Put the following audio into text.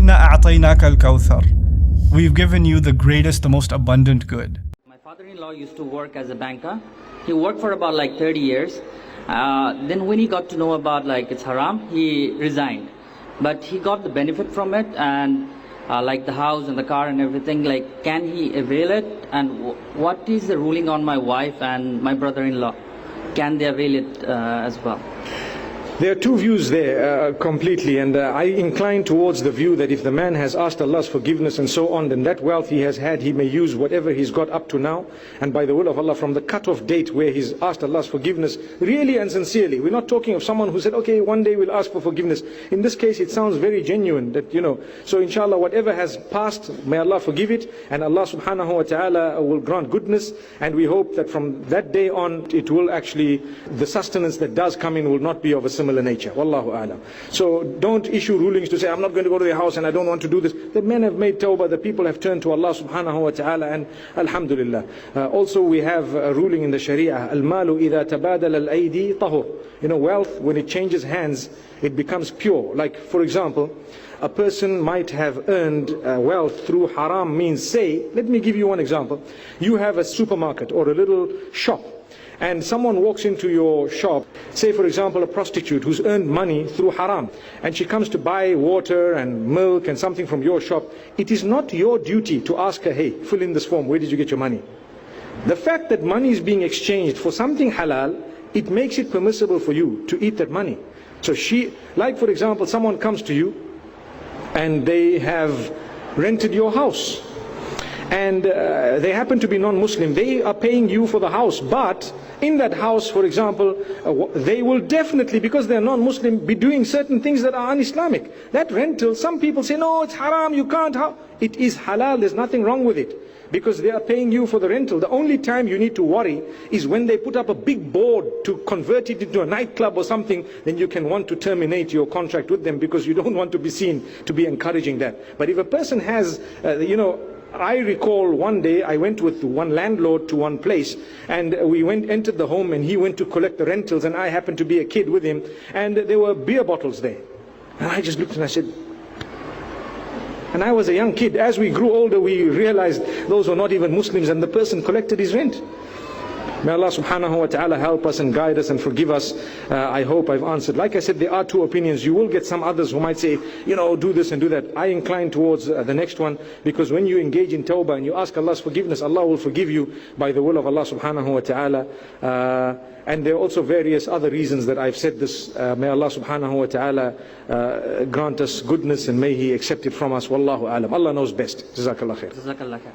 إِنَّا أَعْطَيْنَاكَ الْكَوْثَرَ. We've given you the greatest, the most abundant good. My father-in-law used to work as a banker. He worked for about like 30 years. Then when he got to know about like it's haram, he resigned. But he got the benefit from it, and like the house and the car and everything. Like, can he avail it? And what is the ruling on my wife and my brother-in-law? Can they avail it as well? There are two views there completely, and I incline towards the view that if the man has asked Allah's forgiveness and so on, then that wealth he has had, he may use whatever he's got up to now, and by the will of Allah, from the cut-off date where he's asked Allah's forgiveness really and sincerely. We're not talking of someone who said, okay, one day we'll ask for forgiveness. In this case, it sounds very genuine that, so inshallah, whatever has passed, may Allah forgive it, and Allah subhanahu wa ta'ala will grant goodness, and we hope that from that day on, it will actually, the sustenance that does come in will not be of a similar nature. Wallahu a'lam. So don't issue rulings to say, I'm not going to go to the house and I don't want to do this. The men have made tawbah, the people have turned to Allah subhanahu wa ta'ala, and alhamdulillah. Also we have a ruling in the Sharia, al-malu idha tabadal al-aydi tahur. Wealth, when it changes hands, it becomes pure. Like, for example, a person might have earned wealth through haram means. Say, let me give you one example. You have a supermarket or a little shop, and someone walks into your shop, say for example a prostitute who's earned money through haram, and she comes to buy water and milk and something from your shop. It is not your duty to ask her, hey, fill in this form, where did you get your money? The fact that money is being exchanged for something halal, it makes it permissible for you to eat that money. So like for example, someone comes to you and they have rented your house, and they happen to be non-Muslim. They are paying you for the house, but in that house, for example, they will definitely, because they are non-Muslim, be doing certain things that are un-Islamic. That rental, some people say, no, it's haram, you can't. It is halal, there's nothing wrong with it, because they are paying you for the rental. The only time you need to worry is when they put up a big board to convert it into a nightclub or something. Then you can want to terminate your contract with them, because you don't want to be seen to be encouraging that. But if a person has, I recall one day I went with one landlord to one place, and we entered the home, and he went to collect the rentals, and I happened to be a kid with him, and there were beer bottles there. And I just looked and I said, and I was a young kid. As we grew older, we realized those were not even Muslims, and the person collected his rent. May Allah subhanahu wa ta'ala help us and guide us and forgive us. I hope I've answered. Like I said, there are two opinions. You will get some others who might say, do this and do that. I incline towards the next one, because when you engage in tawbah and you ask Allah's forgiveness, Allah will forgive you by the will of Allah subhanahu wa ta'ala. And there are also various other reasons that I've said this. May Allah subhanahu wa ta'ala grant us goodness, and may He accept it from us. Wallahu alam. Allah knows best. Jazakallah khair. Jazakallah khair.